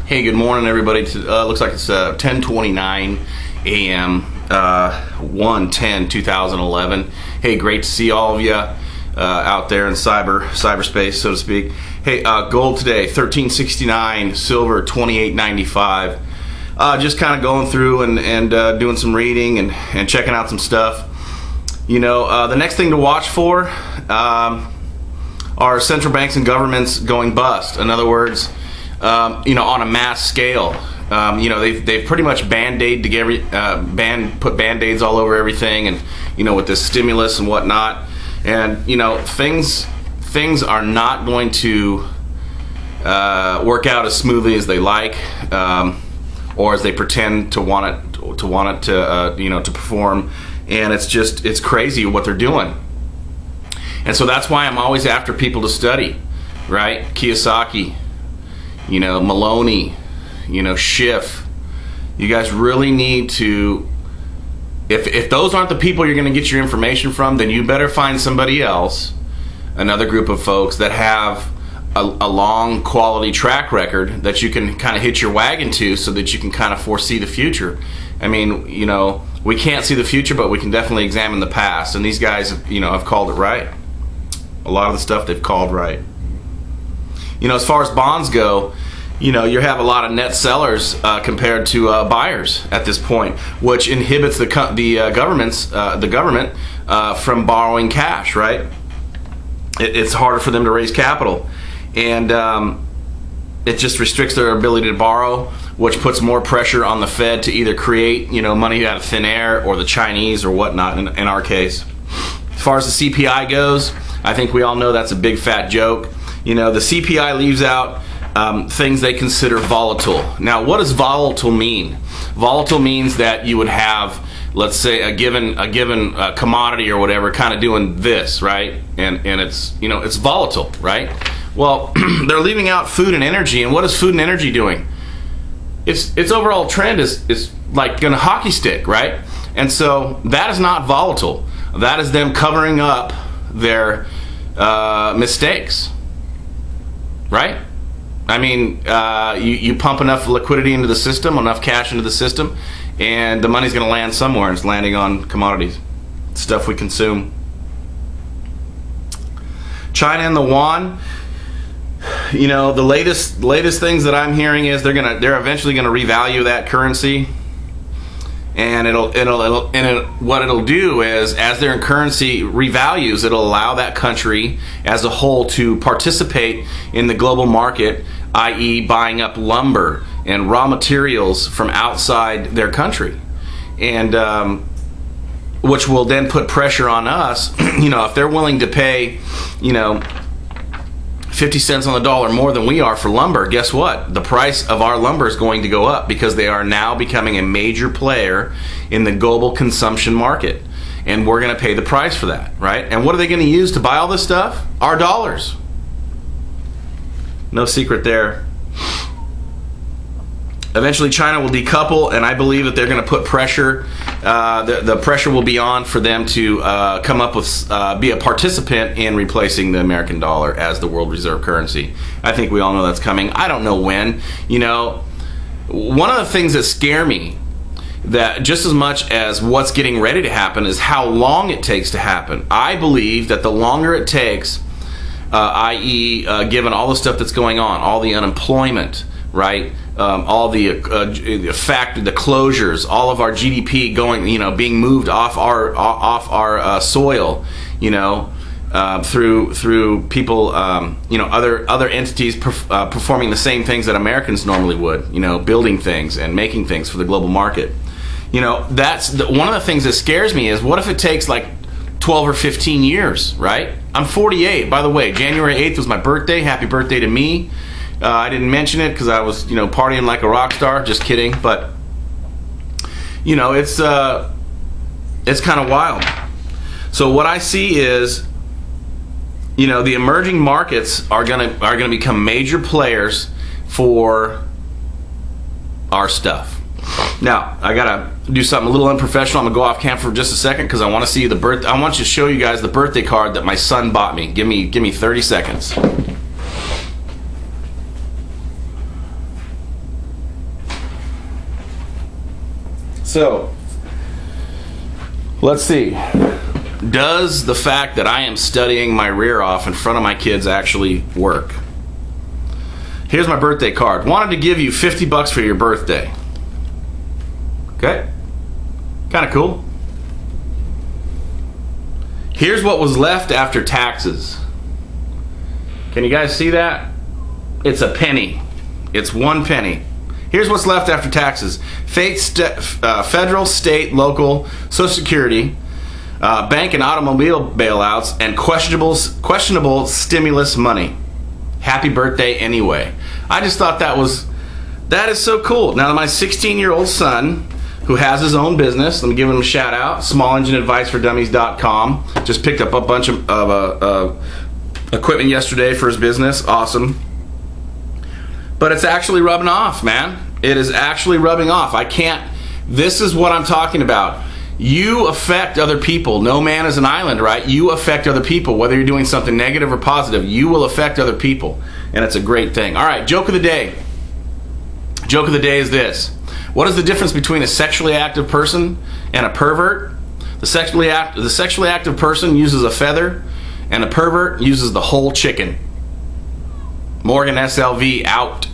Hey, good morning, everybody. Looks like it's 10:29 a.m. 1/10/2011. Hey, great to see all of you out there in cyberspace, so to speak. Hey, gold today 1369, silver 2895. Just kind of going through and doing some reading and checking out some stuff. You know, the next thing to watch for are central banks and governments going bust. In other words, you know, on a mass scale. You know, they've pretty much put band-aids all over everything, and you know, with this stimulus and whatnot, and you know, things are not going to work out as smoothly as they like, or as they pretend to want it to you know, to perform. And it's crazy what they're doing. And so that's why I'm always after people to study, right? Kiyosaki, you know, Maloney, you know, Schiff. You guys really need to, if those aren't the people you're going to get your information from, then you better find somebody else, another group of folks that have a long quality track record that you can kind of hitch your wagon to, so that you can kind of foresee the future. I mean, you know, we can't see the future, but we can definitely examine the past, and these guys, you know, have called it right. A lot of the stuff they've called right. You know, as far as bonds go, you know, you have a lot of net sellers compared to buyers at this point, which inhibits the government from borrowing cash, right? It's harder for them to raise capital, and it just restricts their ability to borrow, which puts more pressure on the Fed to either create, you know, money out of thin air, or the Chinese or whatnot in our case. As far as the CPI goes, I think we all know that's a big fat joke. You know, the CPI leaves out things they consider volatile. Now, what does volatile mean? Volatile means that you would have, let's say, a given commodity or whatever kind of doing this, right? And it's, you know, it's volatile, right? Well, they're leaving out food and energy, and what is food and energy doing? Its overall trend is like gonna hockey stick, right? And so that is not volatile. That is them covering up their mistakes, right? I mean, you pump enough liquidity into the system, enough cash into the system, and the money's gonna land somewhere, and it's landing on commodities, stuff we consume. China and the yuan. You know, the latest things that I'm hearing is they're eventually gonna revalue that currency, and what it'll do is, as their currency revalues, it'll allow that country as a whole to participate in the global market, i.e. buying up lumber and raw materials from outside their country, and which will then put pressure on us. You know, if they're willing to pay, you know, 50 cents on the dollar more than we are for lumber, guess what? The price of our lumber is going to go up, because they are now becoming a major player in the global consumption market, and we're going to pay the price for that, right? And what are they going to use to buy all this stuff? Our dollars. No secret there. Eventually China will decouple, and I believe that they're going to put pressure, the pressure will be on for them to come up with, be a participant in replacing the American dollar as the world reserve currency. I think we all know that's coming. I don't know when. You know, one of the things that scare me, that just as much as what's getting ready to happen, is how long it takes to happen. I believe that the longer it takes, i.e. Given all the stuff that's going on, all the unemployment, right? All the closures, all of our GDP going, you know, being moved off our soil, you know, through people, you know, other entities performing the same things that Americans normally would, you know, building things and making things for the global market. You know, that's one of the things that scares me is, what if it takes like 12 or 15 years, right? I'm 48, by the way. January 8th was my birthday. Happy birthday to me. I didn't mention it because I was, you know, partying like a rock star. Just kidding. But, you know, it's kind of wild. So what I see is, you know, the emerging markets are gonna become major players for our stuff. Now, I gotta do something a little unprofessional. I'm gonna go off camera for just a second because I want to see the I want you to show you guys the birthday card that my son bought me. Give me 30 seconds. So, let's see. Does the fact that I am studying my rear off in front of my kids actually work? Here's my birthday card. Wanted to give you 50 bucks for your birthday. Okay? Kind of cool. Here's what was left after taxes. Can you guys see that? It's a penny. It's 1 penny. Here's what's left after taxes. Federal, state, local, Social Security, bank and automobile bailouts, and questionable stimulus money. Happy birthday anyway. I just thought that is so cool. Now my 16-year-old son, who has his own business, let me give him a shout out, smallengineadviceforDummies.com. Just picked up a bunch of equipment yesterday for his business. Awesome. But it's actually rubbing off, man. It is actually rubbing off. This is what I'm talking about. You affect other people. No man is an island, right? You affect other people. Whether you're doing something negative or positive, you will affect other people. And it's a great thing. All right, joke of the day. Joke of the day is this. What is the difference between a sexually active person and a pervert? The sexually active person uses a feather, and a pervert uses the whole chicken. Morgan SLV out.